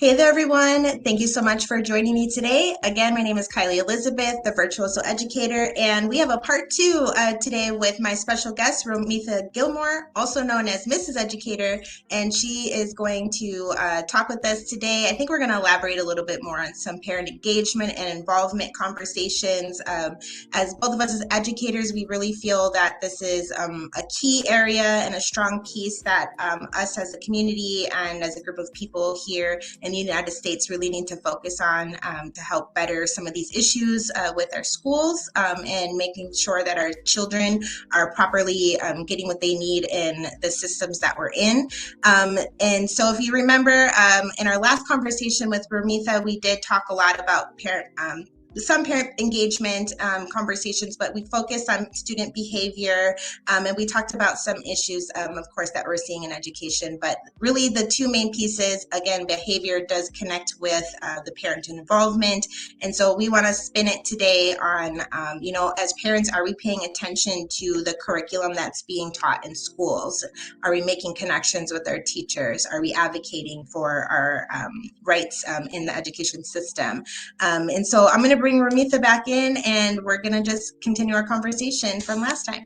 Hey there, everyone. Thank you so much for joining me today. Again, my name is Kylie Elizabeth, the Virtuoso Educator, and we have a part two today with my special guest, Rometha Gilmore, also known as Mrs. Educator, and she is going to talk with us today. I think we're going to elaborate a little bit more on some parent engagement and involvement conversations. As both of us as educators, we really feel that this is a key area and a strong piece that us as a community and as a group of people here in the United States really need to focus on to help better some of these issues with our schools and making sure that our children are properly getting what they need in the systems that we're in. And so if you remember in our last conversation with Rometha, we did talk a lot about some parent engagement conversations, but we focused on student behavior, and we talked about some issues, of course, that we're seeing in education. But really, the two main pieces, again, behavior does connect with the parent involvement, and so we want to spin it today on, as parents, are we paying attention to the curriculum that's being taught in schools? Are we making connections with our teachers? Are we advocating for our rights in the education system? And so I'm going to bring Rometha back in, and we're going to just continue our conversation from last time.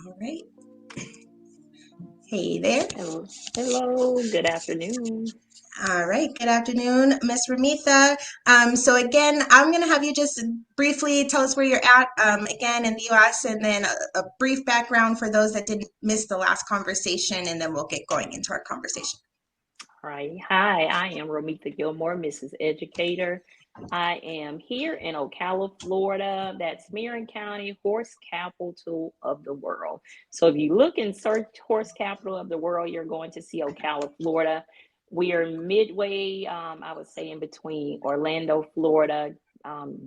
All right. Hey there. Hello. Good afternoon. All right. Good afternoon, Miss Rometha. So again, I'm going to have you just briefly tell us where you're at again in the U.S. and then a brief background for those that didn't miss the last conversation, and then we'll get going into our conversation. All right. Hi, I am Rometha Gilmore, Mrs. Educator. I am here in Ocala, Florida. That's Marion County, horse capital of the world. So if you look and search horse capital of the world, you're going to see Ocala, Florida. We are midway, I would say, in between Orlando, Florida,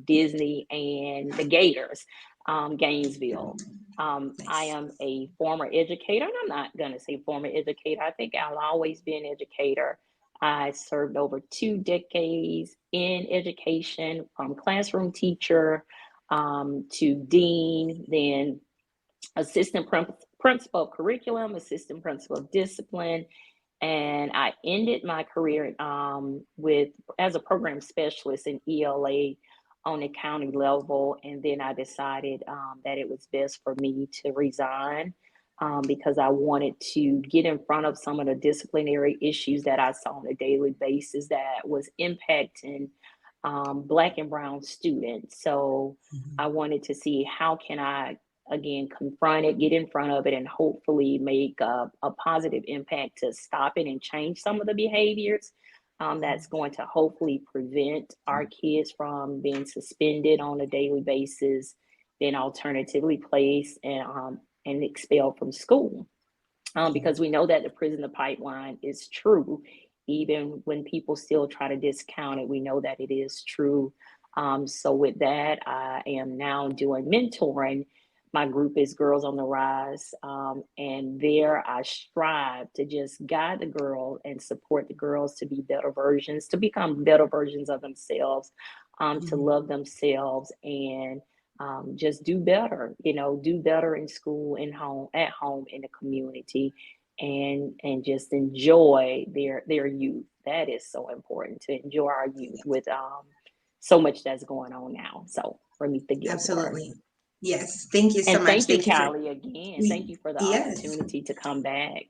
Disney, and the Gators, Gainesville. I am a former educator, and I'm not going to say former educator. I think I'll always be an educator. I served over 2 decades in education, from classroom teacher to dean, then assistant principal of curriculum, assistant principal of discipline. And I ended my career as a program specialist in ELA on the county level. And then I decided that it was best for me to resign because I wanted to get in front of some of the disciplinary issues that I saw on a daily basis that was impacting Black and Brown students. So I wanted to see how can I again confront it, get in front of it, and hopefully make a positive impact to stop it and change some of the behaviors that's going to hopefully prevent our kids from being suspended on a daily basis, then alternatively placed and expelled from school. Because we know that the prisoner pipeline is true. Even when people still try to discount it, we know that it is true. So with that, I am now doing mentoring. My group is Girls on the Rise, and there I strive to just guide the girl and support the girls to be better versions, to become better versions of themselves, to love themselves, and just do better. Do better in school, in home, at home, in the community, and just enjoy their youth. That is so important, to enjoy our youth with so much that's going on now. So Rometha Gilmore. Absolutely. Yes. Thank you so And much. thank you, Thank you for, Callie, again. Thank you for the yes. opportunity to come back.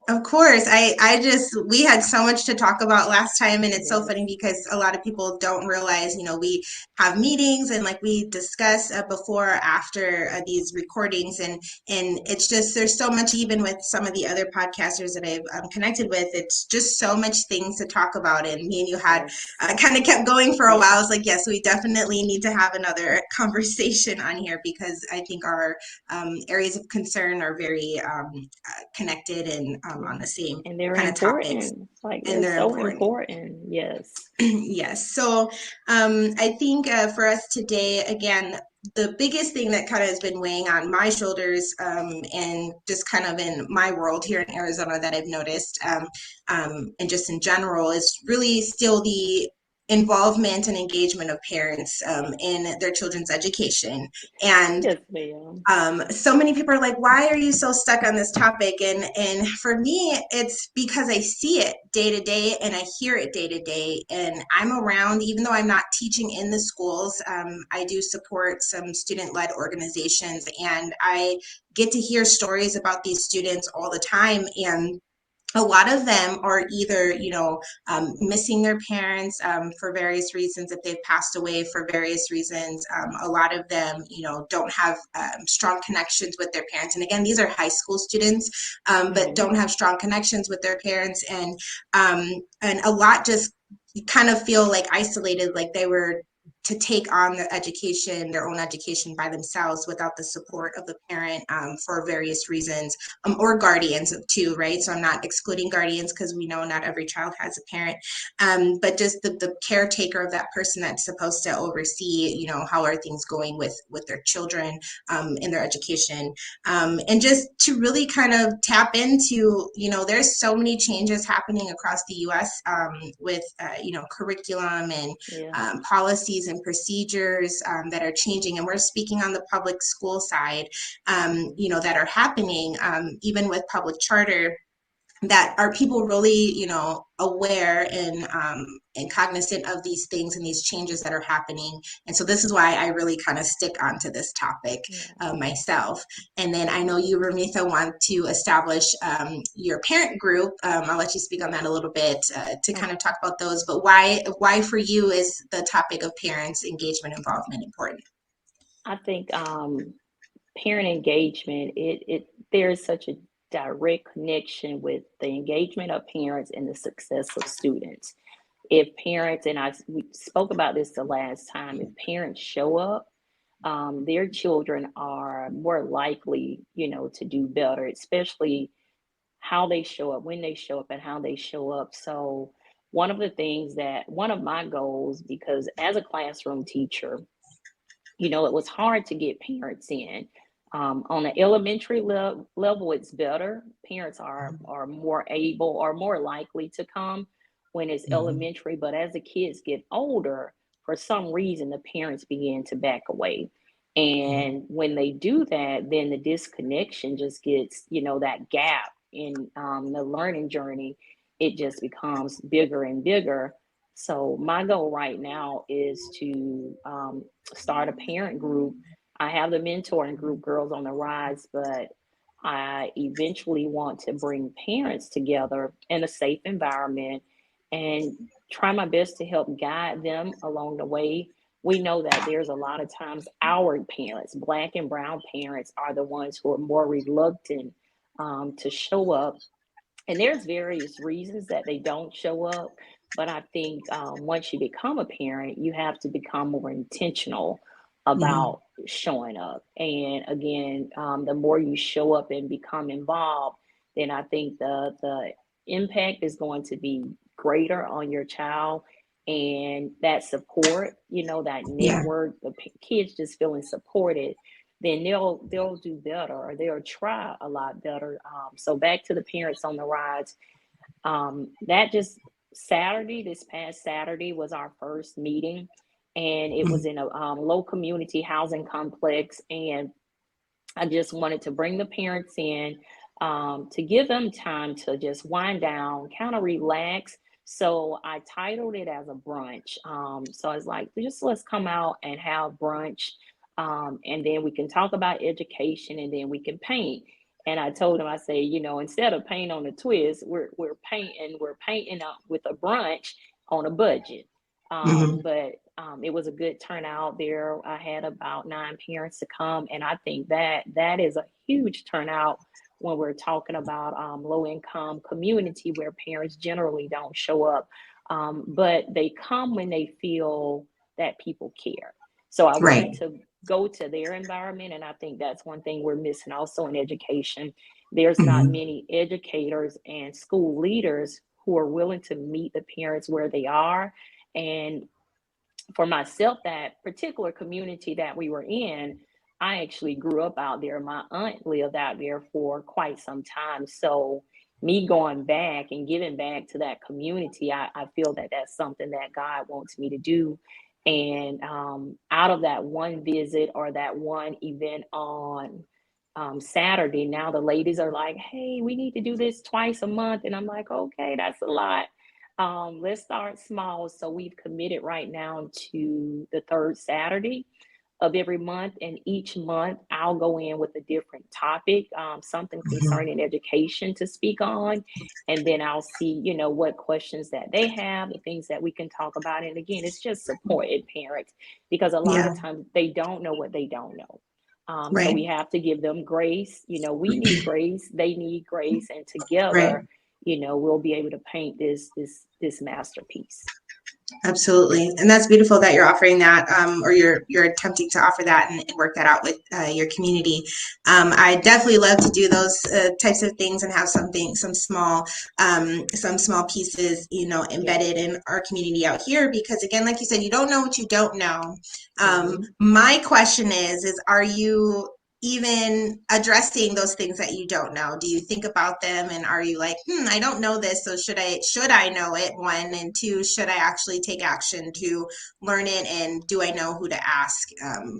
Of course. We had so much to talk about last time, and it's so Yes. funny because a lot of people don't realize, we have meetings and like we discuss before or after these recordings, and it's just, there's so much, even with some of the other podcasters that I've connected with, it's just so much things to talk about. And me and you had kind of kept going for a while. I was like, yes, we definitely need to have another conversation on here because I think our areas of concern are very connected and on the same And they're kind of topics. important. Like, And they're they're so important. important. Yes. Yes. So I think for us today, again, the biggest thing that kind of has been weighing on my shoulders and just kind of in my world here in Arizona that I've noticed and just in general is really still the involvement and engagement of parents in their children's education. And Yes, ma'am. so many people are like, why are you so stuck on this topic? And for me, it's because I see it day to day and I hear it day to day. And I'm around, even though I'm not teaching in the schools, I do support some student-led organizations, and I get to hear stories about these students all the time. And a lot of them are either, missing their parents for various reasons, if they've passed away for various reasons. A lot of them, don't have strong connections with their parents. And again, these are high school students, but Mm-hmm. don't have strong connections with their parents. And a lot just kind of feel like isolated, like they were to take on their own education by themselves without the support of the parent for various reasons, or guardians too, right? So I'm not excluding guardians, because we know not every child has a parent, but just the caretaker of that person that's supposed to oversee, how are things going with their children in their education, and just to really kind of tap into, there's so many changes happening across the U.S. With curriculum and Yeah. policies and procedures that are changing, and we're speaking on the public school side, that are happening, even with public charter, that are people really, aware and cognizant of these things and these changes that are happening. And so this is why I really kind of stick onto this topic Yeah. myself. And then I know you, Rometha, want to establish your parent group. I'll let you speak on that a little bit to kind of talk about those. But why for you is the topic of parents' engagement involvement important? I think parent engagement, it there is such a direct connection with the engagement of parents and the success of students. If parents, and we spoke about this the last time, if parents show up, their children are more likely, to do better, especially how they show up, when they show up, and how they show up. So one of my goals, because as a classroom teacher, it was hard to get parents in. On the elementary level, it's better. Parents are more able or more likely to come when it's Mhm. elementary. But as the kids get older, for some reason, the parents begin to back away. And when they do that, then the disconnection just gets, that gap in the learning journey, it just becomes bigger and bigger. So my goal right now is to start a parent group. I have the mentoring group, Girls on the Rise, but I eventually want to bring parents together in a safe environment and try my best to help guide them along the way. We know that there's a lot of times our parents, Black and Brown parents, are the ones who are more reluctant to show up, and there's various reasons that they don't show up, but I think once you become a parent, you have to become more intentional Mhm. about showing up. And again, the more you show up and become involved, then I think the impact is going to be greater on your child. And that support, that Yeah. network, the kids just feeling supported, then they'll do better, or they'll try a lot better. So back to the parents on the rides. That just this past Saturday was our first meeting, and it was Mhm. in a low community housing complex. And I just wanted to bring the parents in, to give them time to just wind down, kind of relax. So I titled it as a brunch. So I was like, just let's come out and have brunch, and then we can talk about education, and then we can paint. And I told them, I say, instead of paint on a twist, we're painting up with a brunch on a budget. Mhm. But it was a good turnout there. I had about 9 parents to come, and I think that is a huge turnout when we're talking about low income community where parents generally don't show up, but they come when they feel that people care. So I wanted Right. to go to their environment, and I think that's one thing we're missing also in education. There's not Mhm. many educators and school leaders who are willing to meet the parents where they are. And for myself, that particular community that we were in, I actually grew up out there. My aunt lived out there for quite some time. So me going back and giving back to that community, I feel that that's something that God wants me to do. And out of that one visit or that one event on Saturday, now the ladies are like, hey, we need to do this twice a month. And I'm like, okay, that's a lot. Let's start small. So we've committed right now to the third Saturday of every month, and each month I'll go in with a different topic, something Mhm. concerning education to speak on, and then I'll see, what questions that they have, the things that we can talk about. And again, it's just supported parents, because a lot Yeah, of times they don't know what they don't know. So we right, have to give them grace. We need grace, they need grace, and right. together, we'll be able to paint this masterpiece. Absolutely, and that's beautiful that you're offering that, or you're attempting to offer that and work that out with your community. I definitely love to do those types of things and have some small pieces, Yes. embedded in our community out here. Because again, like you said, you don't know what you don't know. Mm-hmm. My question is, are you even addressing those things that you don't know? Do you think about them and are you like, I don't know this, so should I know it? One, and two, should I actually take action to learn it? And do I know who to ask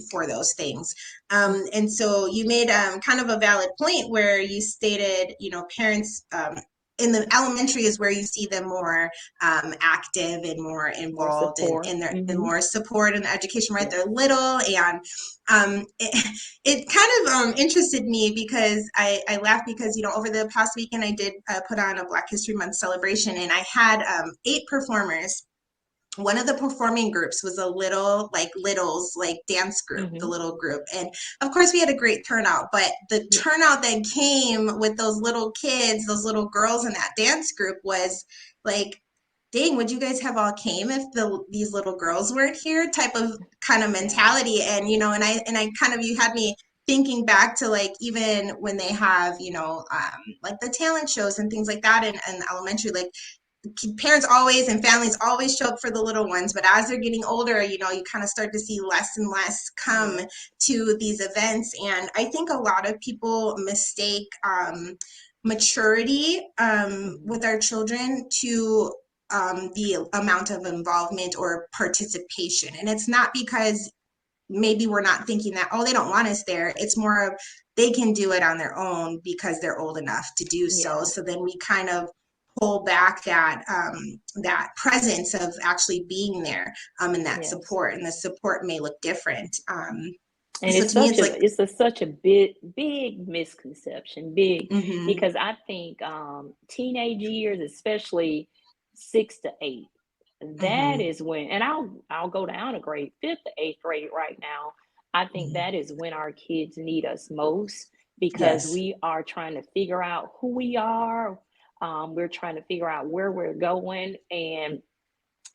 for those things? And so you made kind of a valid point where you stated, parents in the elementary is where you see them more active and more More involved support. in their in Mm-hmm. more support in the education, right? They're Yes. little, and it kind of interested me because I laughed because, over the past weekend, I did put on a Black History Month celebration, and I had 8 performers. One of the performing groups was a little like littles like dance group, the Mm-hmm. little group, and of course we had a great turnout, but the Yeah. turnout that came with those little kids, those little girls in that dance group was like, dang, would you guys have all came if these little girls weren't here, type of kind of Yeah. mentality. And and I kind of, you had me thinking back to like even when they have like the talent shows and things like that in elementary, like parents always and families always show up for the little ones, but as they're getting older, you kind of start to see less and less come Yes. to these events. And I think a lot of people mistake maturity Mm-hmm. with our children to the amount of involvement or participation. And it's not because maybe we're not thinking that, oh, they don't want us there. It's more of they can do it on their own because they're old enough to do so. Yeah. So then we kind of pull back that presence of actually being there, and that Yes. support. And the support may look different. And So it's to me, such it's a like, it's a such a big misconception, big, mm-hmm, because I think teenage years, especially 6 to 8, that mm-hmm, is when, and I'll go down a grade, fifth to eighth grade right now. I think mm-hmm. that is when our kids need us most, because Yes, we are trying to figure out who we are. We're trying to figure out where we're going, and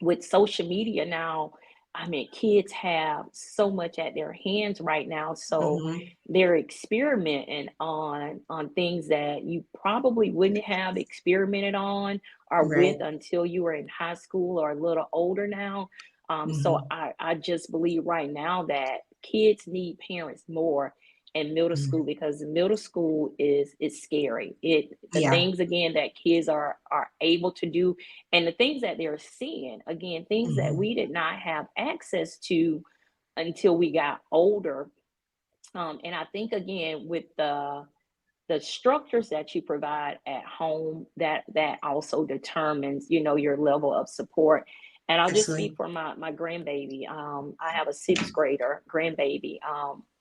with social media now, I mean, kids have so much at their hands right now. So mm-hmm, they're experimenting on things that you probably wouldn't have experimented on or with right, until you were in high school or a little older now. So mm-hmm, I just believe right now that kids need parents more in middle mm-hmm. school, because middle school is scary. The Yeah, things again that kids are able to do, and the things that they're seeing, again, things that mm-hmm. we did not have access to until we got older. And I think again, with the structures that you provide at home, that also determines, your level of support. And I'll just speak Absolutely. for my grandbaby. I have a sixth grader grandbaby,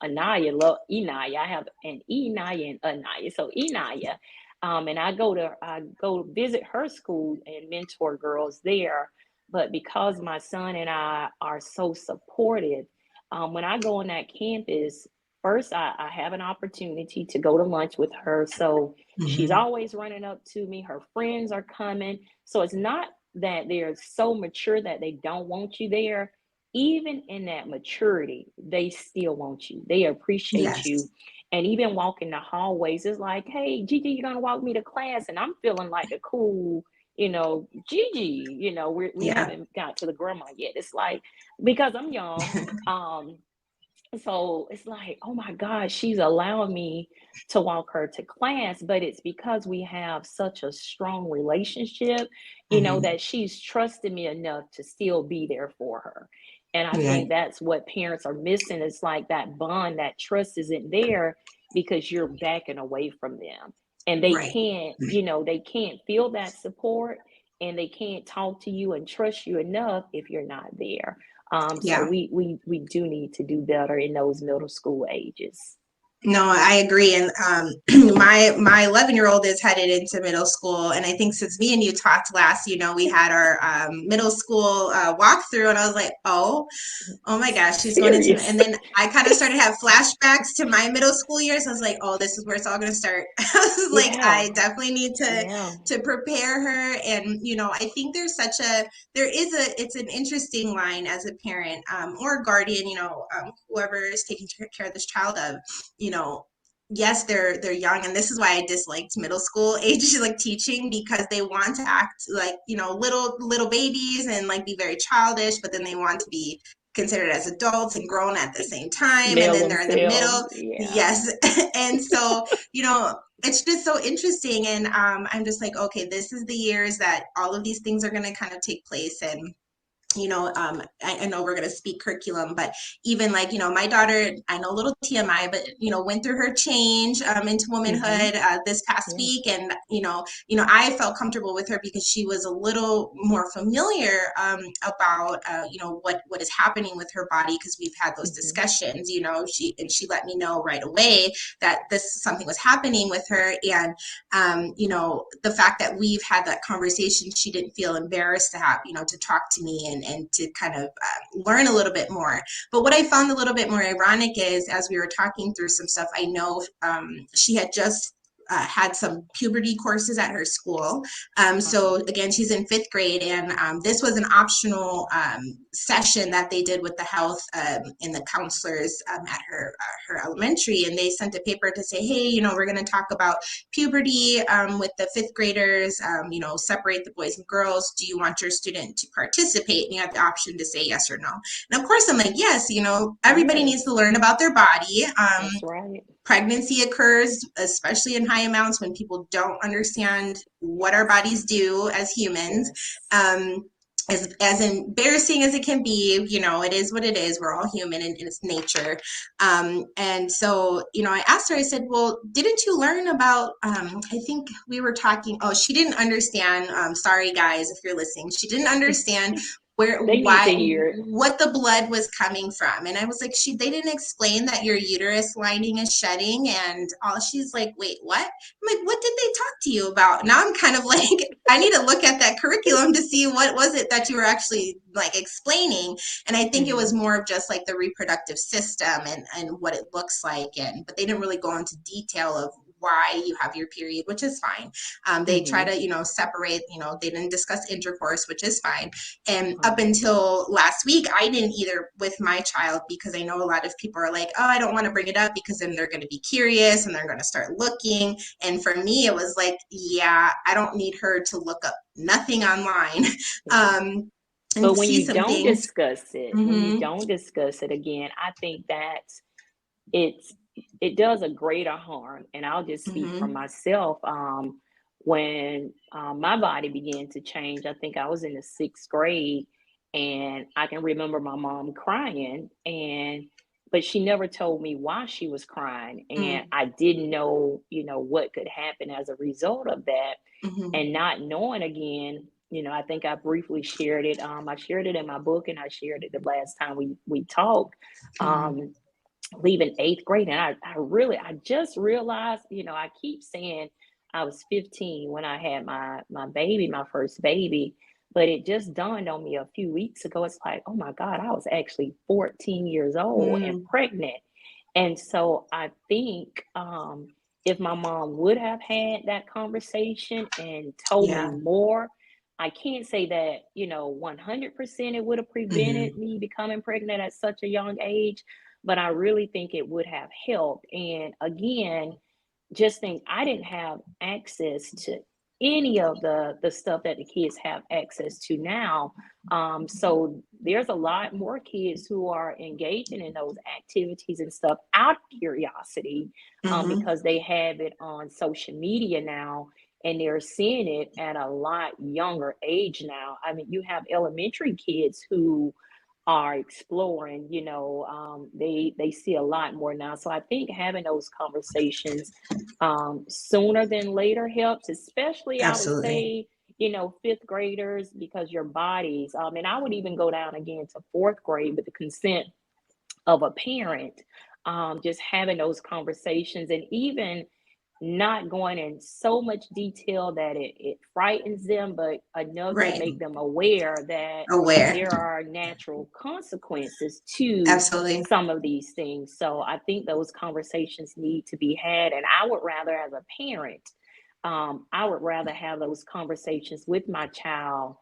Anaya. Love Enaya. I have an Enaya and Anaya. So Enaya, and I go visit her school and mentor girls there. But because my son and I are so supportive, when I go on that campus, first, I have an opportunity to go to lunch with her. So she's Mm-hmm. always running up to me. Her friends are coming. So it's not that they're so mature that they don't want you there. Even in that maturity, they still want you. They appreciate Yes. you. And even walking the hallways, it's like, hey, Gigi, you're going to walk me to class. And I'm feeling like a cool, Gigi, we Yeah. haven't got to the grandma yet. It's like, because I'm young. Um, So it's like, oh my God, she's allowing me to walk her to class, but it's because we have such a strong relationship, Hmm. that she's trusted me enough to still be there for her. And I Yeah, think that's what parents are missing. It's like that bond, that trust isn't there because you're backing away from them. And right. they can't feel that support, and they can't talk to you and trust you enough if you're not there. So Yeah. we do need to do better in those middle school ages. No, I agree. And my 11-year-old is headed into middle school, and I think since me and you talked last, we had our middle school walkthrough, and I was like, oh my gosh, she's going into, Serious. and then I kind of started to have flashbacks to my middle school years. I was like, oh, this is where it's all going to start. I was like, Yeah, I definitely need to yeah. to prepare her, and I think it's an interesting line as a parent or a guardian, whoever is taking care of this child of, you know. Yes, they're young, and this is why I disliked middle school age like teaching, because they want to act like little babies and like be very childish, but then they want to be considered as adults and grown at the same time, and Smell then they're in the themselves. middle. Yeah. Yes. And so it's just so interesting, and I'm just like, okay, this is the years that all of these things are going to kind of take place. And I know we're going to speak curriculum, but even like, my daughter, I know a little TMI, but, went through her change into Mm-hmm. womanhood this past Yeah. week. And, I felt comfortable with her because she was a little more familiar about, what is happening with her body, because we've had those Mm-hmm. discussions, she let me know right away that something was happening with her. And the fact that we've had that conversation, she didn't feel embarrassed to have, to talk to me and to kind of learn a little bit more. But what I found a little bit more ironic is, as we were talking through some stuff, I know she had just had some puberty courses at her school. Uh-huh. So again, she's in fifth grade, and this was an optional session that they did with the health and the counselors at her elementary, and they sent a paper to say, hey, we're going to talk about puberty with the fifth graders, separate the boys and girls. Do you want your student to participate? And you have the option to say yes or no. And of course, I'm like, yes, everybody needs to Yes, learn about their body. that's right. Pregnancy occurs, especially in high amounts, when people don't understand what our bodies do as humans. Yes. As embarrassing as it can be, it is what it is. We're all human, and it's nature. And so, I asked her, I said, well, didn't you learn about, I think we were talking, oh, she didn't understand. Sorry, guys, if you're listening, she didn't understand They need to hear it. what the blood was coming from. And I was like, they didn't explain that your uterus lining is shedding. And all she's like, wait, what? I'm like, what did they talk to you about? Now I'm kind of like, I need to look at that curriculum to see what was it that you were actually like explaining. And I think it was Mm-hmm. more of just like the reproductive system and what it looks like. But they didn't really go into detail of why you have your period, which is fine. They try Mm-hmm. to, separate, they didn't discuss intercourse, which is fine. And up Uh-huh. until last week, I didn't either with my child, because I know a lot of people are like, oh, I don't want to bring it up because then they're going to be curious and they're going to start looking. And for me, it was like, yeah, I don't need her to look up nothing online Yeah. um, and But when see you some don't things. discuss it, Mm-hmm. again, I think that it's it does a greater harm. And I'll just speak for Mm-hmm. myself. When my body began to change, I think I was in the sixth grade, and I can remember my mom crying, and but she never told me why she was crying, and I didn't know, what could happen as a result of that, Mm-hmm. and not knowing again. I think I briefly shared it. I shared it in my book, and I shared it the last time we talked. Mm-hmm. Um, Leaving eighth grade. And I just realized, I keep saying I was 15 when I had my baby, my first baby. But it just dawned on me a few weeks ago. It's like, oh my God, I was actually 14 years old and Mm-hmm. pregnant. And so I think if my mom would have had that conversation and told me Yeah. more, I can't say that, 100% it would have prevented Mm-hmm. me becoming pregnant at such a young age, but I really think it would have helped. And again, just think I didn't have access to any of the stuff that the kids have access to now. So there's a lot more kids who are engaging in those activities and stuff out of curiosity, Mm-hmm. because they have it on social media now, and they're seeing it at a lot younger age now. I mean, you have elementary kids who are exploring, they see a lot more now. So I think having those conversations sooner than later helps, especially I would Absolutely. say, fifth graders, because your bodies, and I would even go down again to fourth grade with the consent of a parent, just having those conversations, and even not going in so much detail that it frightens them, but enough to Right. make them aware that Aware. there are natural consequences to Absolutely. some of these things. So I think those conversations need to be had. And I would rather, as a parent, I would rather have those conversations with my child,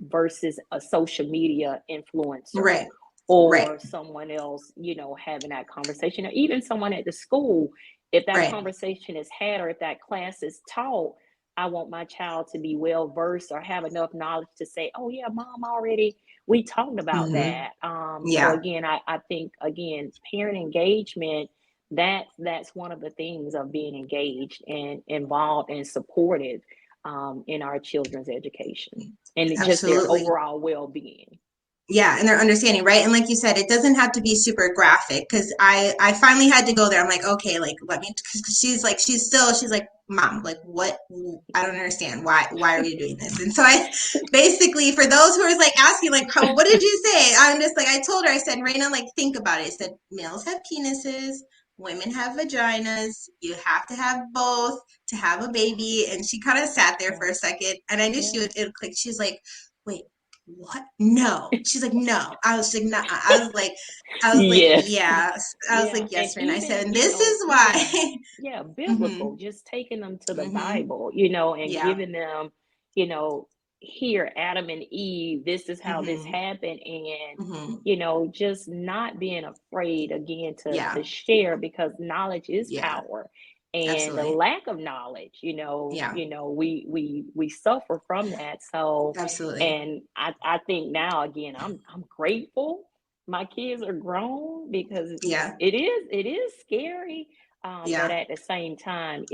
versus a social media influencer Right. Right. or someone else, having that conversation, or even someone at the school. If that Right. conversation is had or if that class is taught, I want my child to be well versed or have enough knowledge to say, oh yeah, mom, already we talked about Mm-hmm. that. So Yeah. again, I think again, parent engagement, that's one of the things of being engaged and involved and supportive, in our children's education and just their Absolutely. overall well-being. Yeah, and their understanding, right? And like you said, it doesn't have to be super graphic because I finally had to go there. I'm like, okay, like let me, because she's like, mom, like what? I don't understand why are you doing this? And so I basically, for those who are like asking, like, how, what did you say? I'm just like, I told her, I said, Raina, like think about it. I said, males have penises, women have vaginas. You have to have both to have a baby. And she kind of sat there Yeah, for a second, and I knew she yeah. would. It would click. She's like, wait, what? No. She's like, no. I was like, no. I was like, Yes. yeah. I was Yeah. like, And yes, friend. I even, said, and this is even, why. yeah, hmm biblical, just taking them to the hmm Bible, and Yeah. giving them, you know, here, Adam and Eve, this is how this hmm happened. And, hmm just not being afraid again to Yeah. share, because knowledge is Yeah. power. And the Absolutely. lack of knowledge, Yeah. we suffer from that. So, Absolutely. and I think now again, I'm grateful my kids are grown, because Yeah. it is scary, but Yeah. at the same time,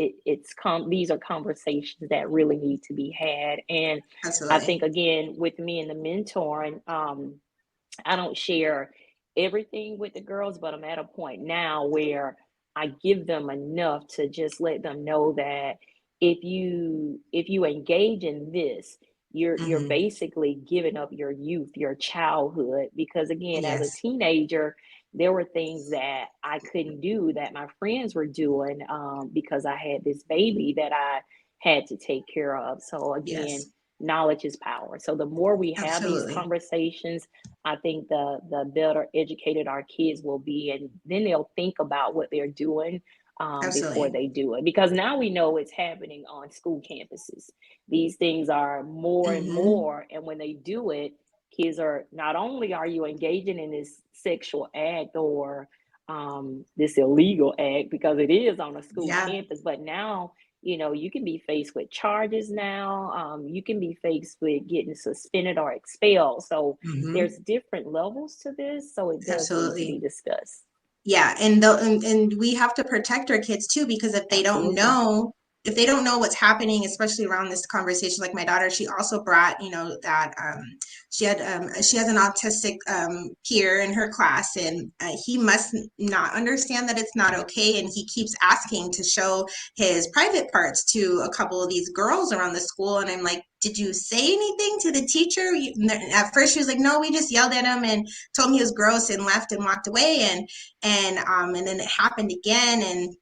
these are conversations that really need to be had. And I Absolutely. think again, with me and the mentoring, I don't share everything with the girls, but I'm at a point now where I give them enough to just let them know that if you engage in this, you're hmm basically giving up your youth, your childhood. Because again, as a Yes. teenager, there were things that I couldn't do that my friends were doing, because I had this baby that I had to take care of. So again, Yes. knowledge is power. So the more we have these Absolutely. conversations, I think the better educated our kids will be, and then they'll think about what they're doing, before Absolutely. they do it. Because now we know it's happening on school campuses. These things are more and hmm more, and when they do it, kids are not only are you engaging in this sexual act or, this illegal act, because it is on a school Yeah. campus, but now you can be faced with charges now. You can be faced with getting suspended or expelled. So hmm there's different levels to this. So it does need to be Absolutely. discussed. Yeah, and we have to protect our kids too, because Absolutely. if they don't know what's happening, especially around this conversation, like my daughter, she also brought, that she has an autistic peer in her class, and he must not understand that it's not okay, and he keeps asking to show his private parts to a couple of these girls around the school, and I'm like, did you say anything to the teacher? At first she was like, no, we just yelled at him and told him he was gross and left and walked away, and then it happened again, and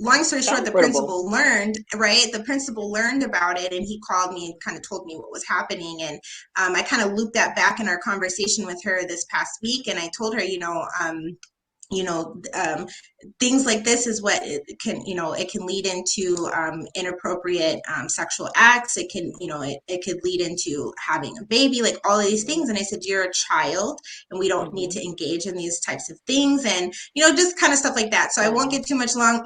long It's story short, the comfortable. principal learned, right? The principal learned about it, and he called me and kind of told me what was happening, and I kind of looped that back in our conversation with her this past week, and I told her, you know, things like this is what it can, it can lead into inappropriate sexual acts. It can, it could lead into having a baby, like all of these things. And I said, you're a child and we don't need Mm-hmm. to engage in these types of things, and, just kind of stuff like that. So I won't Wow. get too much longer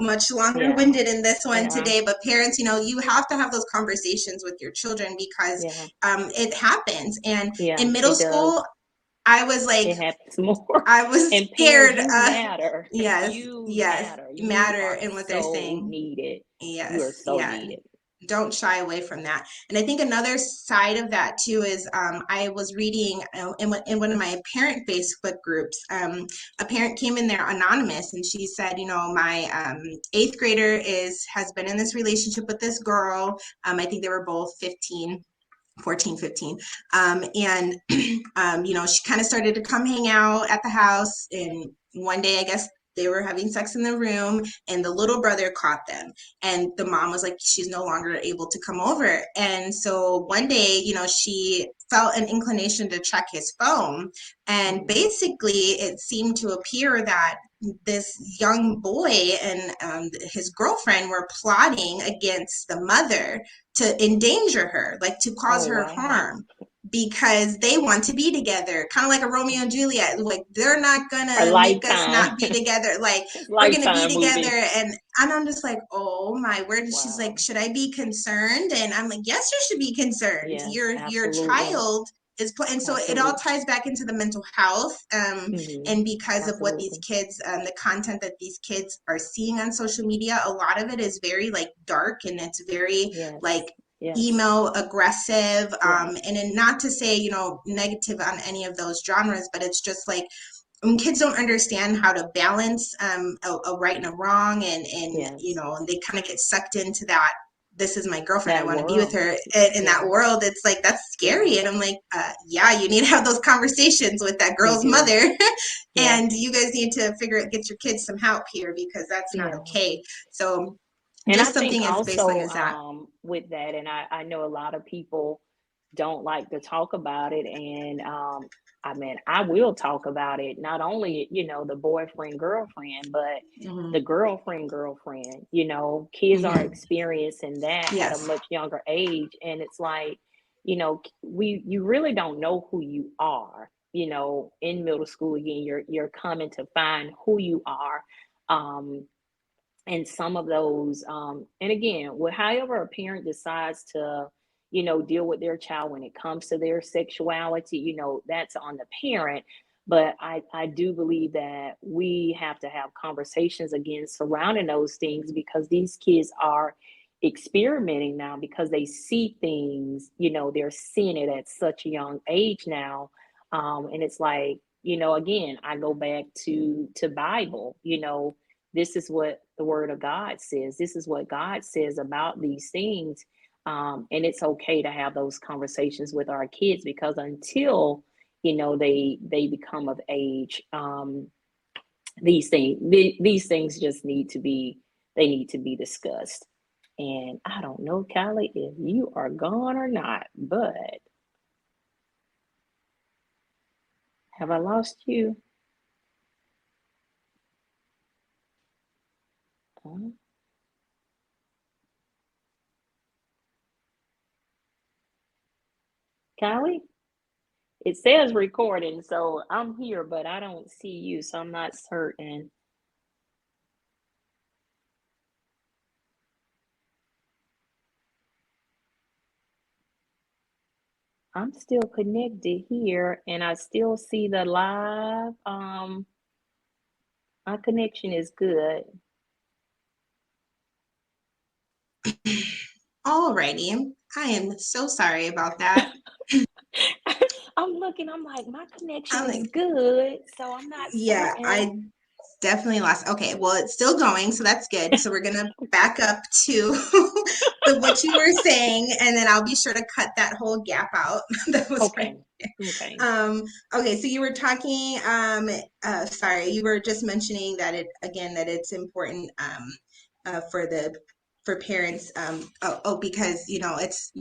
Yeah. winded in this one Yeah. today, but parents, you have to have those conversations with your children because Yeah. it happens. And Yeah. in middle It does. school, I was like, It happens more. I was And parents, scared. you matter. Yes, You yes, matter. You matter are in what they're so saying. needed. You are Yes, so yeah. needed. Don't shy away from that. And I think another side of that too is I was reading in one of my parent Facebook groups. A parent came in there anonymous, and she said, my eighth grader has been in this relationship with this girl. I think they were both 15, 14, 15. And, she kind of started to come hang out at the house. And one day, I guess they were having sex in the room, and the little brother caught them. And the mom was like, she's no longer able to come over. And so one day, she felt an inclination to check his phone. And Mm-hmm. basically, it seemed to appear that this young boy and his girlfriend were plotting against the mother to endanger her, like to cause Oh, her wow. harm because they want to be together, kind of like a Romeo and Juliet. Like they're not A gonna make us lifetime, not be together. Like we're gonna be lifetime together, movie. and I'm just like, oh my word. And she's like, Wow. should I be concerned? And I'm like, yes, you should be concerned. Yes, Your absolutely. child is and so it all Absolutely. ties back into the mental health, Mm-hmm. and because of what these Absolutely. kids, the content that these kids are seeing on social media, a lot of it is very like dark, and it's very Yes. like Yes. emo aggressive, Right. and not to say negative on any of those genres, but it's just like when kids don't understand how to balance a right and a wrong, and Yes. and they kind of get sucked into that, this is my girlfriend, I That want to be with world. her, in that Yeah. world. It's like that's Yeah. scary, and I'm like, yeah, you need to have those conversations with that You girl's do. mother. Yeah. And you guys need to get your kids some help here because that's not Yeah. okay. So And I just think something as baseline also as that. with that, and I know a lot of people don't like to talk about it. And I mean, I will talk about it, not only, the boyfriend, girlfriend, but Hmm. the girlfriend. Kids are Hmm. experiencing that at a Yes. much younger age. And it's like, you really don't know who you are, in middle school. Again, you're coming to find who you are. Um, and some of those and again, however a parent decides to deal with their child when it comes to their sexuality, that's on the parent. But I do believe that we have to have conversations again surrounding those things, because these kids are experimenting now, because they see things, they're seeing it at such a young age now. And it's like, again, I go back to Bible. This is what the word of God says. This is what God says about these things. And it's okay to have those conversations with our kids, because until they become of age, these things just need to be discussed. And I don't know, Callie, if you are gone or not, but have I lost you? Uh, Callie? It says recording, so I'm here, but I don't see you, so I'm not certain. I'm still connected here, and I still see the live. My connection is good. Alrighty. I am so sorry about that. I'm looking, I'm like, my connection I'm is like, good, so I'm not yeah, certain. I definitely lost. Okay, well, it's still going, so that's good. So we're gonna back up to what you were saying, and then I'll be sure to cut that whole gap out that was right. Okay. Okay. Um, okay, so you were talking, sorry, you were just mentioning that that it's important, for for parents, because, it's,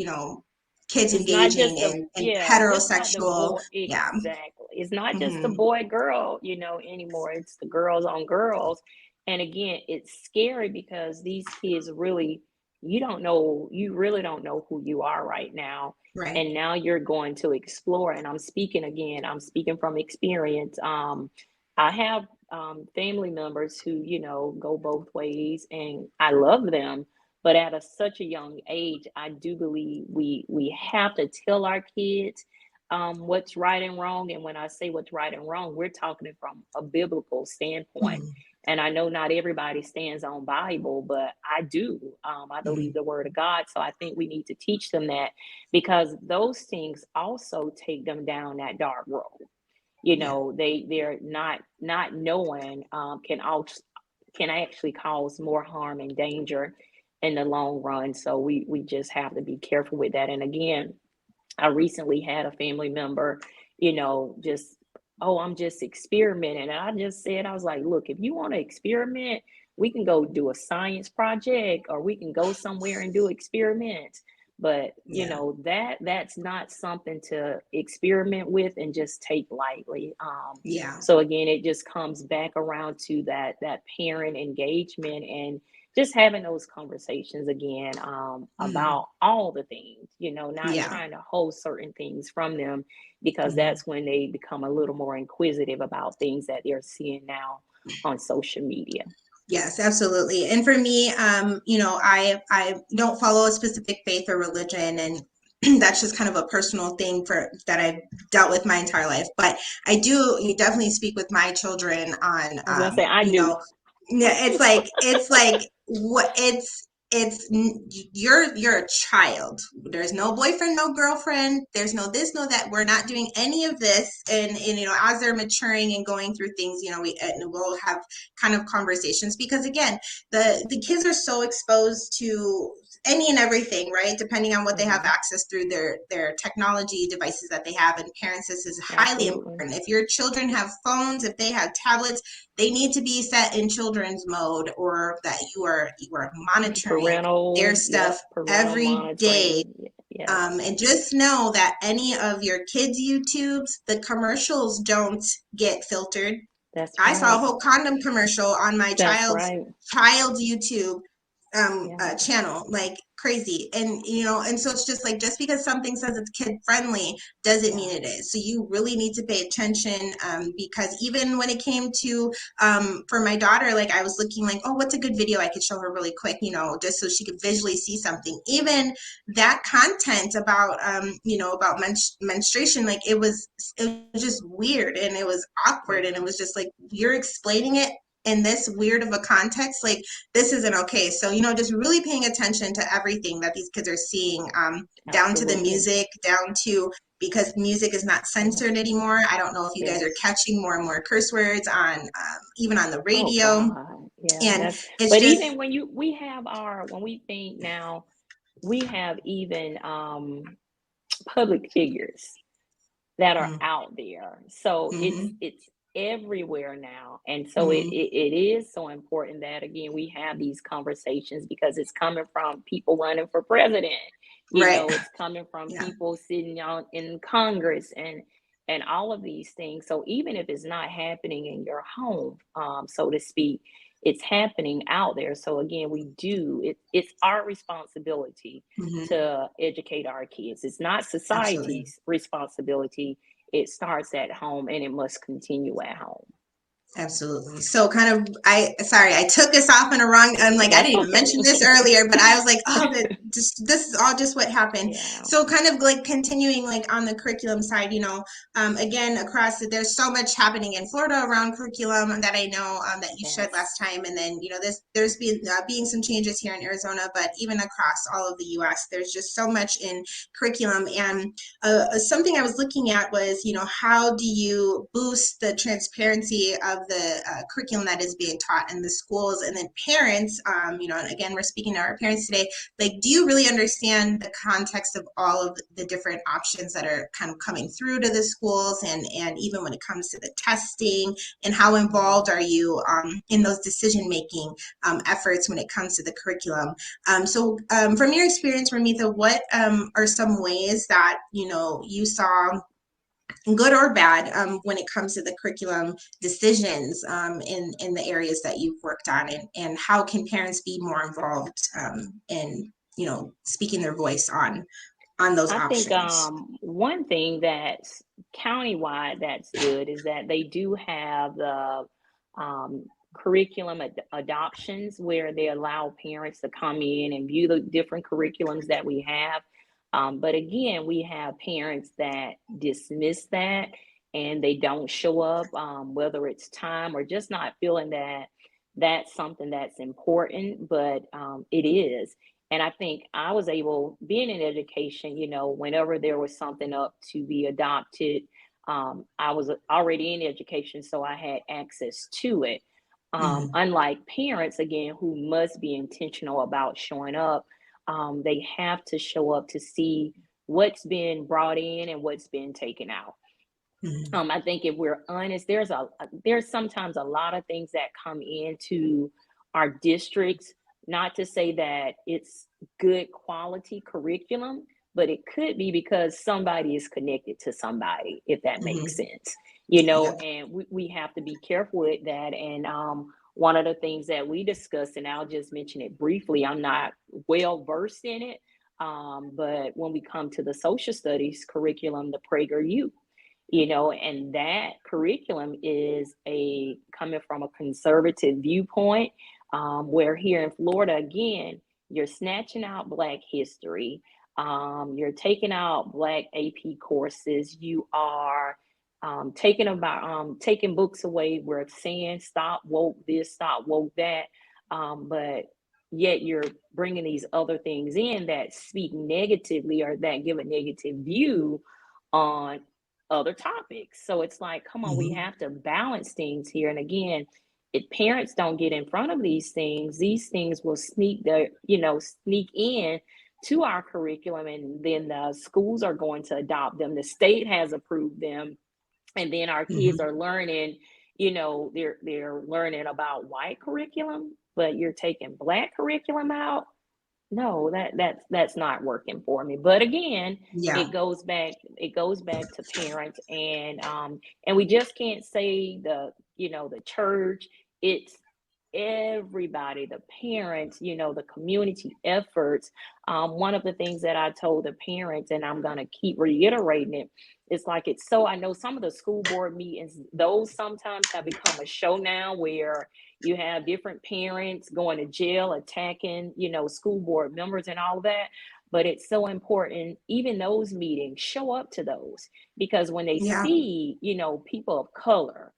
kids It's not engaging just the in yeah, just not the heterosexual, boy yeah, exactly. It's not just the Hmm. boy girl, anymore. It's the girls on girls. And again, it's scary because these kids really, you really don't know who you are right now. Right. And now you're going to explore. And I'm speaking from experience. I have family members who, go both ways, and I love them. But at such a young age, I do believe we have to tell our kids what's right and wrong. And when I say what's right and wrong, we're talking from a biblical standpoint. Hmm. And I know not everybody stands on Bible, but I do. I believe Hmm. the Word of God. So I think we need to teach them that, because those things also take them down that dark road. Yeah. They're not knowing, can actually cause more harm and danger in the long run. So we just have to be careful with that. And again, I recently had a family member, just, oh, I'm just experimenting. And I just said, I was like, look, if you want to experiment, we can go do a science project, or we can go somewhere and do experiments. But Yeah. that's not something to experiment with and just take lightly. Yeah. So again, it just comes back around to that parent engagement, and just having those conversations again, Hmm. about all the things, not Yeah. trying to hold certain things from them, because Hmm. that's when they become a little more inquisitive about things that they're seeing now on social media. Yes, absolutely. And for me, I don't follow a specific faith or religion, and that's just kind of a personal thing for that I've dealt with my entire life. But I do definitely speak with my children on, I was gonna say I do. yeah, it's like what you're a child. There's no boyfriend, no girlfriend. There's no this, no that. We're not doing any of this. And as they're maturing and going through things, we'll have kind of conversations, because again, the kids are so exposed to any and everything, right? Depending on what they have Hmm. access through their technology devices that they have. And parents, this is highly Absolutely. important. If your children have phones, if they have tablets, they need to be set in children's mode, or that you are monitoring their stuff Parental every day. monitoring. Yes, And just know that any of your kids' YouTubes, the commercials don't get filtered. that's I saw a right. whole condom commercial on my That's child's right. child's YouTube Yeah, channel, like crazy. And so it's just like, just because something says it's kid friendly doesn't yeah. mean it is. So you really need to pay attention, because even when it came to for my daughter, like I was looking like, oh, what's a good video I could show her really quick, just so she could visually see something. Even that content about about menstruation, like it was just weird, and it was awkward, and it Hmm. was just like, you're explaining it in this weird of a context, like this isn't okay. So, just really paying attention to everything that these kids are seeing, down to the Absolutely. music, down to, because music is not Yeah. censored anymore. I don't know if you guys are Yes. catching more and more curse words on, even on the Oh radio. God. Yeah. And That's. it's But just, even we have when we think now, we have even public figures that are mm, out there. So it's mhm, it's everywhere now. And so it, mhm, it it is so important that again we have these conversations, because it's coming from people running for president. right. It's coming from Yeah. people sitting on in Congress, and all of these things. So even if it's not happening in your home, so to speak, it's happening out there. So again, it's our responsibility Mhm, to educate our kids. It's not absolutely. society's responsibility. It starts at home, and it must continue at home. Absolutely. So kind of, sorry, I took us off in a wrong, I'm like, I That's didn't even okay. mention this earlier, but I was like, oh, this is all just what happened. Yeah. So kind of like continuing like on the curriculum side, again, there's so much happening in Florida around curriculum that I know, that you shared Yes. last time. And then, there's been being some changes here in Arizona, but even across all of the US, there's just so much in curriculum. And something I was looking at was, how do you boost the transparency of the curriculum that is being taught in the schools? And then parents, and again, we're speaking to our parents today, like, do you really understand the context of all of the different options that are kind of coming through to the schools? And even when it comes to the testing, and how involved Mhm. are you in those decision making efforts when it comes to the curriculum? So, from your experience, Rometha, what are some ways that you saw good or bad, when it comes to the curriculum decisions, in the areas that you've worked on, and how can parents be more involved, in, speaking their voice on those I think options? one thing that's countywide that's good is that they do have the um, curriculum adoptions where they allow parents to come in and view the different curriculums that we have. But again, we have parents that dismiss that and they don't show up, whether it's time or just not feeling that that's something that's important, but it is. And I think I was able, being in education, whenever there was something up to be adopted, I was already in education, so I had access to it. Hmm. Unlike parents, again, who must be intentional about showing up, they have to show up to see what's been brought in and what's been taken out. Hmm. I think if we're honest, there's sometimes a lot of things that come into our districts. Not to say that it's good quality curriculum, but it could be because somebody is connected to somebody, if that makes Hmm. sense. Yep. And we have to be careful with that. And one of the things that we discussed, and I'll just mention it briefly, I'm not well versed in it, but when we come to the social studies curriculum, the PragerU, and that curriculum is a coming from a conservative viewpoint, where here in Florida, again, you're snatching out Black history, you're taking out Black AP courses, you are taking books away, we're saying stop woke this, stop woke that, but yet you're bringing these other things in that speak negatively or that give a negative view on other topics. So it's like, come on, we Hmm. have to balance things here. And again, if parents don't get in front of these things will sneak in to our curriculum, and then the schools are going to adopt them. The state has approved them, and then our kids Hmm. are learning, they're learning about white curriculum, but you're taking Black curriculum out. No, that's not working for me. But again, Yeah. it goes back to parents, and we just can't say the church. It's everybody, the parents, the community efforts. One of the things that I told the parents, and I'm going to keep reiterating it, it's like it's so I know some of the school board meetings, those sometimes have become a show now where you have different parents going to jail, attacking, school board members and all of that. But it's so important, even those meetings, show up to those, because when they Yeah. see, people of color,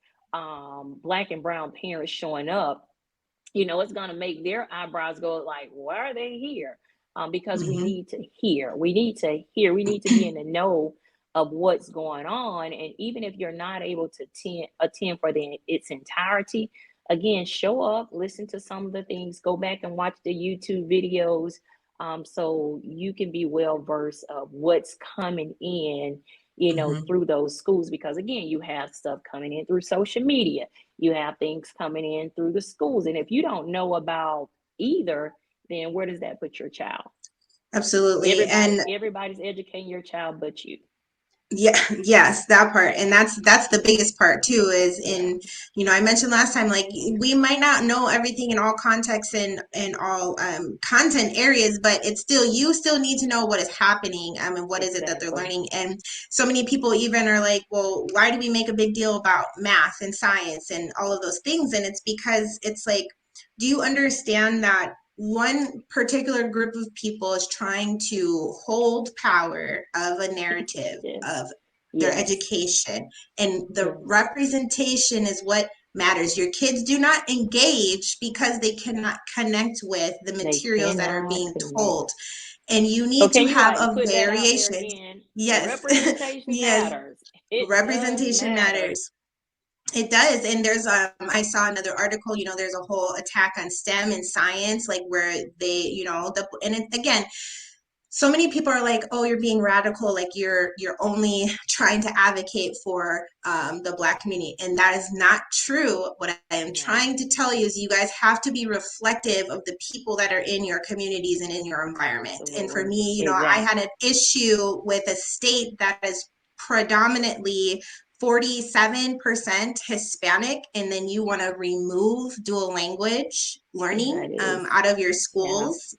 Black and brown parents showing up, it's going to make their eyebrows go like, why are they here? Because we Hmm. need to hear. We need to hear. We need to be in the know of what's going on. And even if you're not able to attend for its entirety, again, show up, listen to some of the things, go back and watch the YouTube videos, so you can be well versed of what's coming in, Hmm. through those schools. Because again, you have stuff coming in through social media, you have things coming in through the schools. And if you don't know about either, then where does that put your child? Absolutely. Everybody's educating your child but you. Yeah, yes, that part. And that's the biggest part too, is Yeah, in, I mentioned last time, like, we might not know everything in all contexts and all, content areas, but it's still, you still need to know what is happening, and what is it that they're exactly. learning. And so many people even are like, well, why do we make a big deal about math and science and all of those things? And it's because it's like, do you understand that one particular group of people is trying to hold power of a narrative Yes. of their Yes. education, and the Yes. representation is what matters. Your kids do not engage because they cannot connect with the They materials that are cannot being connect. told, and you So need to can you have like a put that out there variation. again? Yes. Representation Yes, matters. It does representation matter. matters. It does. And there's I saw another article, there's a whole attack on STEM and science, like where they, and again, so many people are like, oh, you're being radical, like you're only trying to advocate for, the Black community, and that is not true. What I am No, trying to tell you is you guys have to be reflective of the people that are in your communities and in your environment. And for absolutely. me, I had Exactly. an issue with a state that is predominantly 47% Hispanic, and then you want to remove dual language learning That is, out of your yeah. schools.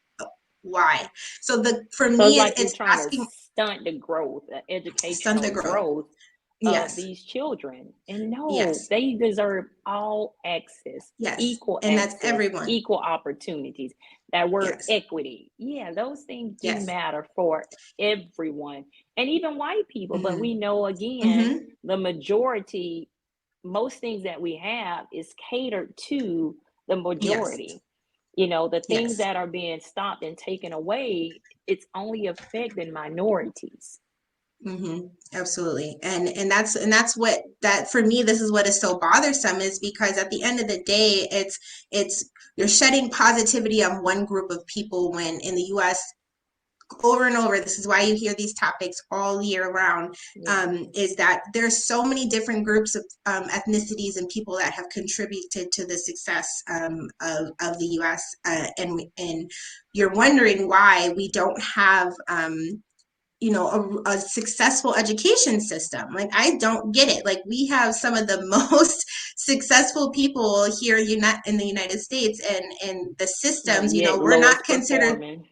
Why? So for So it's me, like you're it's trying to asking, stunt the growth, the stunt the educational growth. growth of Yes, these children. And no, yes, they deserve all yes. And that's access, everyone. equal opportunities. That word Yes, equity, yeah, those things do yes. matter for everyone, and even white people. But Mm-hmm. we know again, Mm-hmm. the majority, most things that we have is catered to the Yes, majority. You know, the things yes. that are being stopped and taken away, it's only affecting minorities. Mm-hmm. Absolutely. And that's what that for me, this is what is so bothersome is because at the end of the day, it's you're shedding positivity on one group of people when in the US over and over, this is why you hear these topics all year round, Yeah. is that there's so many different groups of ethnicities and people that have contributed to the success of the US. And you're wondering why we don't have a successful education system. Like, I don't get it. Like, we have some of the most successful people here in the United States, and the But systems, yet we're not lowest considered performing.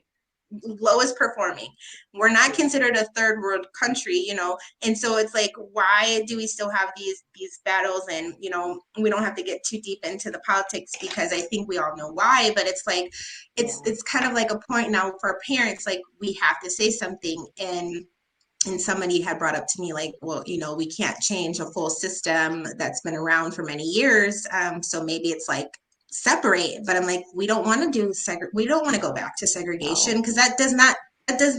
lowest performing. We're not Yeah. considered a third world country, and so it's like, why do we still have these battles? And we don't have to get too deep into the politics because I think we all know why. But it's like, it's Yeah. it's kind of like a point now for parents, like, we have to say something. And somebody had brought up to me, like, well, we can't change a full system that's been around for many years. So maybe it's like separate. But I'm like, we don't want to we don't want to go back to segregation, No. because that does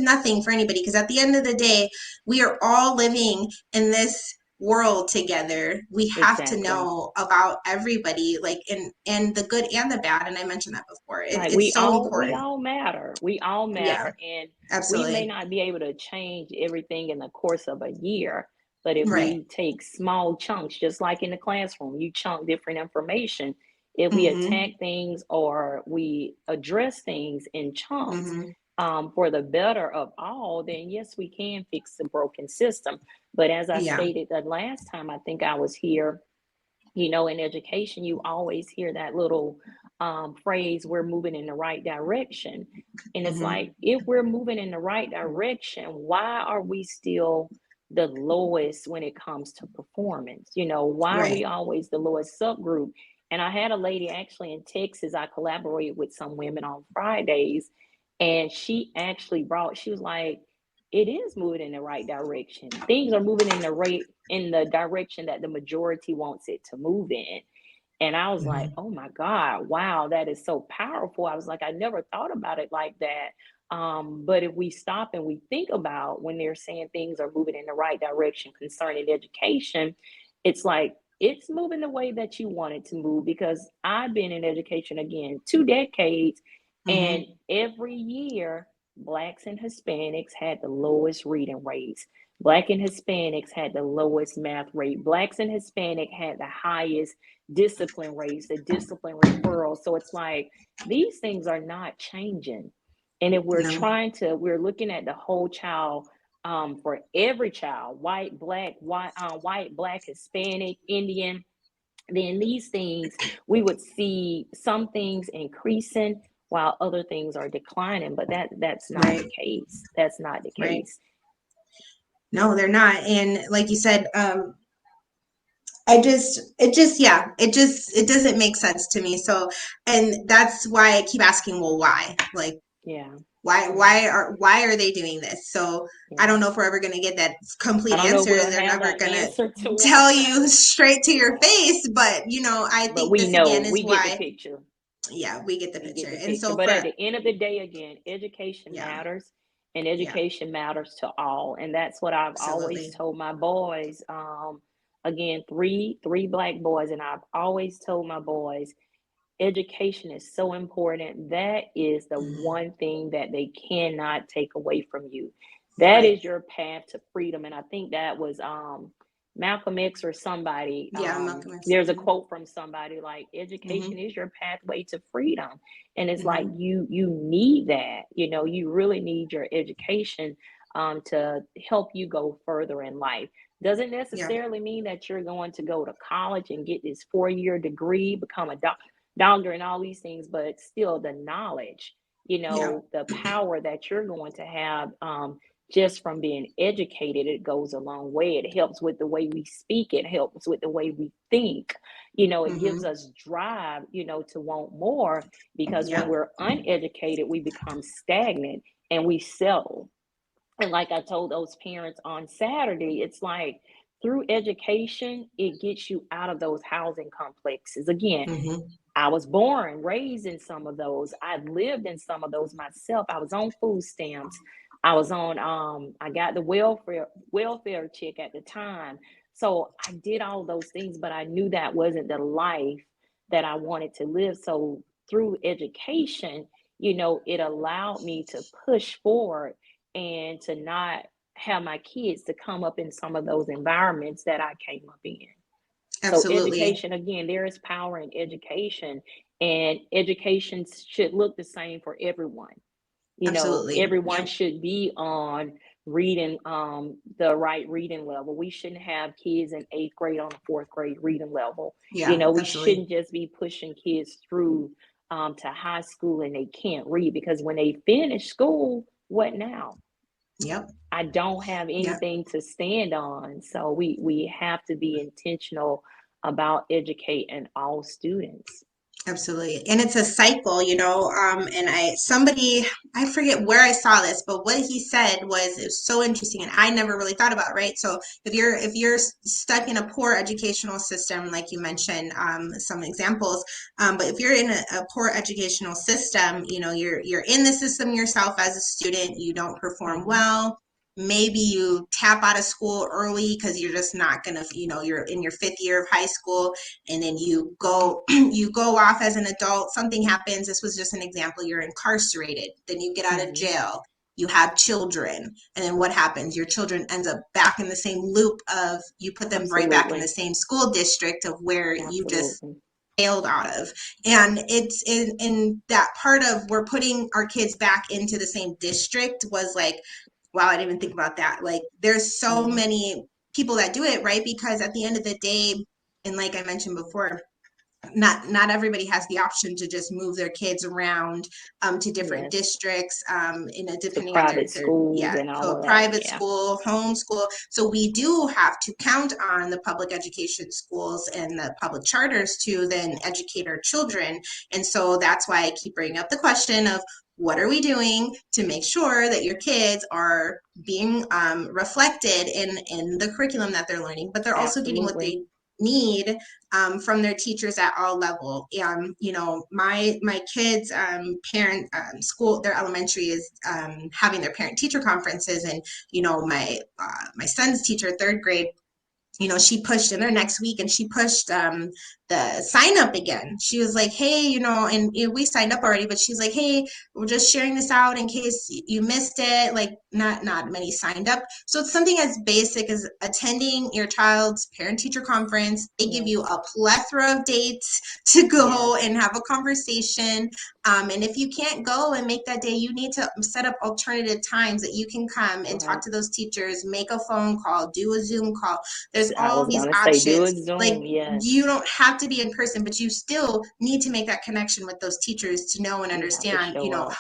nothing for anybody. Because at the end of the day, we are all living in this world together. We have to Exactly. know about everybody, like, and the good and the bad. And I mentioned that before. Like It's so we important. all matter. We all Yeah, matter. And we may absolutely. not be able to change everything in the course of a year, but if Right. we take small chunks, just like in the classroom, you chunk different information. If we Mm-hmm. attack things or we address things in chunks, Mm-hmm. for the better of all, then yes, we can fix the broken system. But as I Yeah. stated the last time I think I was here, in education, you always hear that little phrase, we're moving in the right direction. And it's Mm-hmm. like, if we're moving in the right direction, why are we still the lowest when it comes to performance? Why are we Right. always the lowest subgroup? And I had a lady actually in Texas, I collaborated with some women on Fridays, and she was like, it is moving in the right direction. Things are moving in the direction that the majority wants it to move in. And I was like, Mm-hmm. oh my God, wow, that is so powerful. I was like, I never thought about it like that. But if we stop and we think about when they're saying things are moving in the right direction concerning education, it's like it's moving the way that you want it to move. Because I've been in education again 2 decades, and Mm-hmm. every year, Blacks and Hispanics had the lowest reading rates. Black and Hispanics had the lowest math rate. Blacks and Hispanic had the highest discipline rates, the discipline referrals. So it's like these things are not changing. And if No. we're looking at the whole child, for every child, white, black, Hispanic, Indian, then these things, we would see some things increasing while other things are declining. But that's not the Right. case. That's not the Right. case. No, they're not. And like you said, it doesn't make sense to me. So, and that's why I keep asking, well, why? Like, Yeah. why, Yeah. why are they doing this? So I Yeah. don't know if we're ever going to get that I complete don't know if answer. we'll They're have never an going to answer to tell why. you straight to your Yeah. face. But, I But think we this know, again is we get the why, picture. yeah, we get the We get picture. the And picture. so But at for, the end of the day, again, education yeah, matters, and yeah, education matters to all. And that's what I've always absolutely. told my boys. Again, three black boys, and I've always told my boys, education is so important. That is the Hmm. one thing that they cannot take away from you. That Right. is your path to freedom. And I think that was Malcolm X or somebody. Yeah, Malcolm X. There's a quote from somebody like, Hmm. education is your pathway to freedom. And it's like Hmm. you need that. You really need your education to help you go further in life. Doesn't Yeah. necessarily mean that you're going to go to college and get this 4-year degree, become a doctor and all these things, but still the knowledge, Yeah. the power that you're going to have, just from being educated, it goes a long way. It helps with the way we speak, it helps with the way we think. It gives Hmm. us drive, to want more, because when Yep. we're uneducated, we become stagnant and we settle. And like I told those parents on Saturday, it's like through education, it gets you out of those housing complexes. Again, Hmm. I was born, raised in some of those. I've lived in some of those myself. I was on food stamps. I got the welfare check at the time. So I did all those things, but I knew that wasn't the life that I wanted to live. So through education, it allowed me to push forward and to not have my kids to come up in some of those environments that I came up in. So Absolutely. education, again, there is power in education, and education should look the same for everyone. Absolutely. Everyone Yep. should be on reading, the right reading level. We shouldn't have kids in 8th grade on a 4th grade reading level. Yeah. We Absolutely. shouldn't just be pushing kids through, to high school and they can't read, because when they finish school, what now? Yep. I don't have Yep. anything to stand on. So we have to be intentional about educating all students. Absolutely. And it's a cycle, and I forget where I saw this, but what he said was, it was so interesting and I never really thought about, right? So if you're stuck in a poor educational system, like you mentioned, some examples, but if you're in a poor educational system, you're in the system yourself as a student, you don't perform Hmm. well. Maybe you tap out of school early because you're just not gonna, you're in your fifth year of high school, and then you go off as an adult, something happens. This was just an example. You're incarcerated, then you get out of Hmm. jail, you have children, and then what happens? Your children ends up back in the same loop of, you put them right back in the Absolutely. same school district of where you just Absolutely. failed out of. And it's in that part of, we're putting our kids back into the same district, was like, wow, I didn't even think about that. Like, there's so Yeah. many people that do it, right? Because at the end of the day, and like I mentioned before, not everybody has the option to just move their kids around, to different Yes. districts, To depending on private their, schools yeah, and all so of that. private Yeah. school, homeschool. So we do have to count on the public education schools and the public charters to then educate our children. And so that's why I keep bringing up the question of, what are we doing to make sure that your kids are being, reflected in the curriculum that they're learning, but they're also getting what Absolutely. they need, from their teachers at all level. My kids' parent, school, their elementary is, having their parent teacher conferences, and my son's teacher, third grade, she pushed in there next week, and she pushed, the sign up again. She was like, hey, and we signed up already, but she's like, hey, we're just sharing this out in case you missed it. Like, not many signed up. So it's something as basic as attending your child's parent teacher conference. They give you Yes. a plethora of dates to go Yes. and have a conversation. And if you can't go and make that day, you need to set up alternative times that you can come and talk Right. to those teachers, make a phone call, do a Zoom call. There's I all was these gonna say, do options. it Like, Zoom. you Yes. don't have to be in person, but you still need to make that connection with those teachers to know and You have to understand, show up.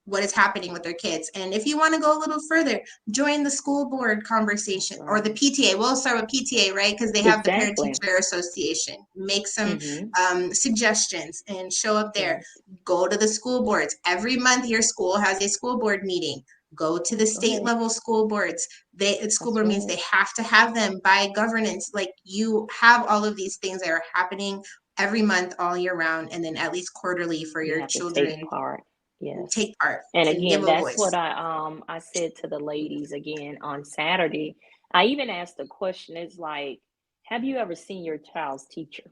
what is happening with their kids. And if you want to go a little further, join the school board That's conversation or the right. PTA. We'll start with PTA, right? Because they have the Parent Exactly. Teacher Association. Make some, Hmm. suggestions and show up there. Yes. Go to the school boards. Every month, your school has a school board meeting. Go to the That's state right. level school boards. School That's board means right. they have to have them by governance. Like, you have all of these things that are happening every month all year round, and then at least quarterly for You your have to take children part. Yes. take part And and give again, a that's what voice. I said to the ladies again on Saturday. I even asked the question, is like, have you ever seen your child's teacher?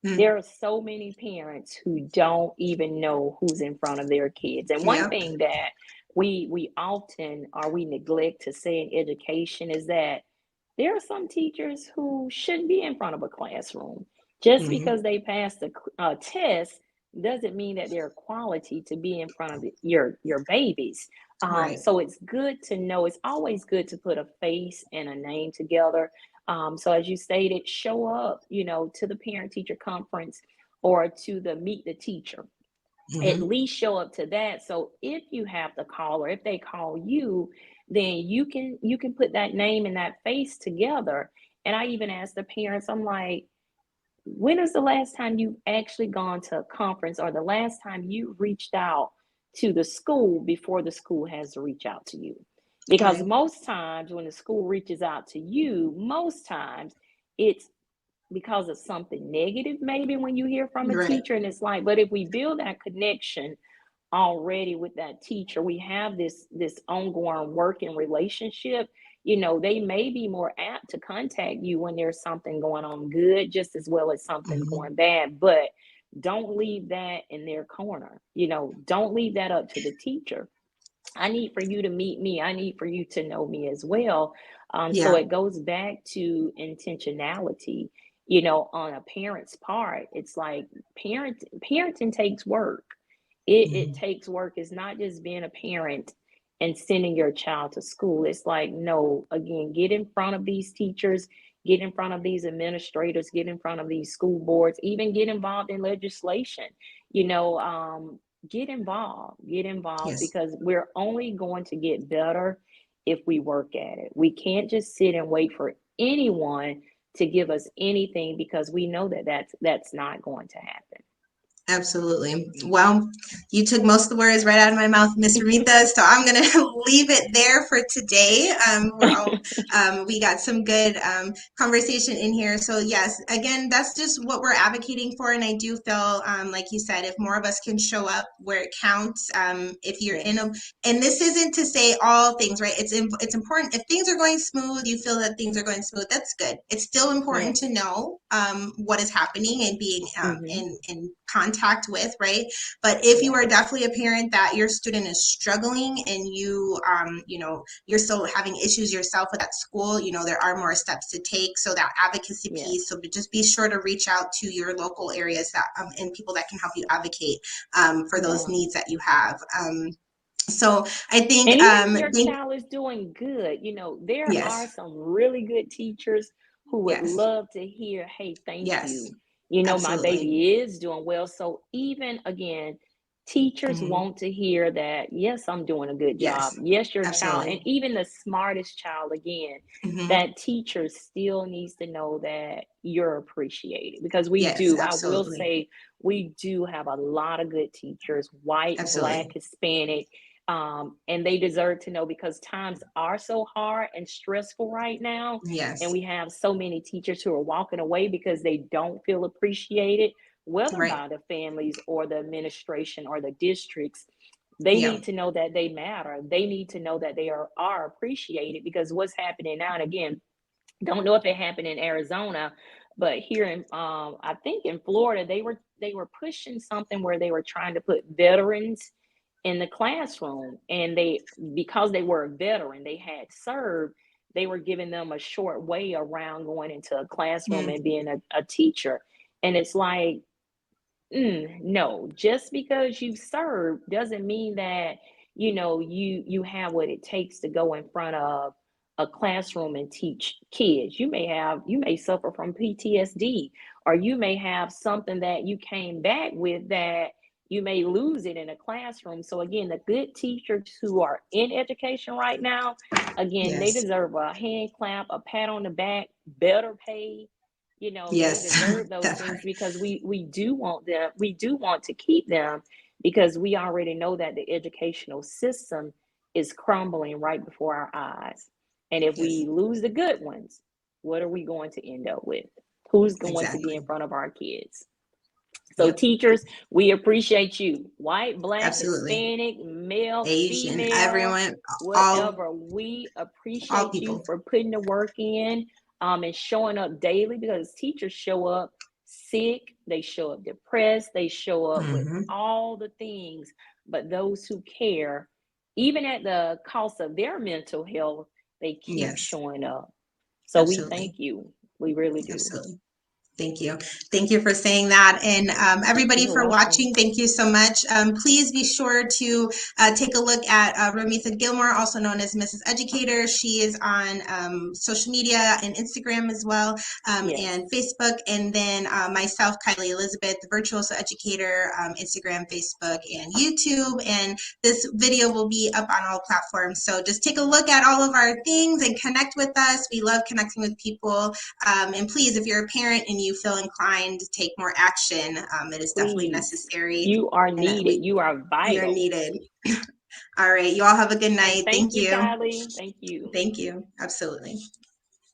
Mm, There are so many parents who don't even know who's in front of their kids. And one yep. thing that we often, or we neglect to say in education, is that there are some teachers who shouldn't be in front of a classroom. Just Hmm. because they passed a test doesn't mean that they're quality to be in front of your babies. Right. So it's good to know. It's always good to put a face and a name together. So as you stated, show up, to the parent teacher conference or to the meet the teacher. At Mm-hmm. least show up to that. So if you have to call or if they call you, then you can put that name and that face together. And I even asked the parents, I'm like, when is the last time you've actually gone to a conference or the last time you reached out to the school before the school has to reach out to you? Because Right. most times when the school reaches out to you, most times it's because of something negative, maybe when you hear from a Right. teacher, and it's like, but if we build that connection already with that teacher, we have this ongoing working relationship, they may be more apt to contact you when there's something going on good just as well as something Mm-hmm. going bad. But don't leave that in their corner. Don't leave that up to the teacher. I need for you to meet me. I need for you to know me as well. So Yeah. it goes back to intentionality, on a parent's part. It's like parenting takes work. It Mm-hmm. takes work. It's not just being a parent and sending your child to school. It's like, no, again, get in front of these teachers, get in front of these administrators, get in front of these school boards, even get involved in legislation. You know, get involved Yes. because we're only going to get better if we work at it. We can't just sit and wait for anyone to give us anything because we know that that's not going to happen. Absolutely. Well, you took most of the words right out of my mouth, Miss Rometha. So I'm gonna leave it there for today. We got some good conversation in here. So yes, again, that's just what we're advocating for, and I do feel, like you said, if more of us can show up where it counts, if you're in a, Yes. and this isn't to say all things, right? It's important if things are going smooth, you feel that things are going smooth. That's good. It's still important to Yes. know what is happening and being Mm-hmm. in contact with, right? But if you are Yes. definitely a parent that your student is struggling and you're still having issues yourself with that school, there are more steps to take. So that advocacy piece. Yes. So just be sure to reach out to your local areas that and people that can help you advocate for those Yeah. needs that you have. So I think, And even if your child is doing good, there are yes, some really good teachers who would yes, love to hear, hey, thank yes, you. My absolutely. baby is doing well. So even again, teachers Hmm. want to hear that, yes, I'm doing a good job. Yes, Yes, your child, and absolutely. even the smartest child, again, Hmm. that teacher still needs to know that you're appreciated because we Yes, do. I will absolutely. say, we do have a lot of good teachers, white, black, Absolutely. Hispanic, and they deserve to know because times are so hard and stressful right now. And Yes. we have so many teachers who are walking away because they don't feel appreciated, whether Right. by the families or the administration or the districts. They Yeah. need to know that they matter. They need to know that they are appreciated because what's happening now, and again, don't know if it happened in Arizona, but here in I think in Florida, they were pushing something where they were trying to put veterans in the classroom, and they, because they were a veteran, they had served, they were giving them a short way around going into a classroom Mm. and being a teacher. And it's like, no, just because you serve doesn't mean that you have what it takes to go in front of a classroom and teach kids. You may suffer from PTSD, or you may have something that you came back with that you may lose it in a classroom. So again, the good teachers who are in education right now, again, they Yes. deserve a hand clap, a pat on the back, better pay. They Yes. deserve those That things part. because we do want them, we do want to keep them, because we already know that the educational system is crumbling right before our eyes. And if Yes. we lose the good ones, what are we going to end up with? Who's going to be in Exactly. front of our kids? So Yep. teachers, we appreciate you. White, black, Absolutely. Hispanic, male, Asian, female, everyone, whatever. We all appreciate you people. for putting the work in, and showing up daily, because teachers show up sick, they show up depressed, they show up with Hmm. all the things. But those who care, even at the cost of their mental health, they keep Yes. showing up. So we Absolutely. thank you. We really do. Absolutely. Thank you. Thank you for saying that. And everybody You're for welcome. watching, thank you so much. Please be sure to take a look at Rometha Gilmore, also known as Mrs. Educator. She is on social media and Instagram as well, and Yes. Facebook. And then myself, Kylie Elizabeth, the Virtual Educator, Instagram, Facebook, and YouTube. And this video will be up on all platforms. So just take a look at all of our things and connect with us. We love connecting with people. And please, if you're a parent and you feel inclined to take more action, it is definitely Please. necessary, You are and needed. You are we are vital. needed. All right, you all have a good And night. thank Thank you, you. Kylie. Thank you. Thank you. Absolutely.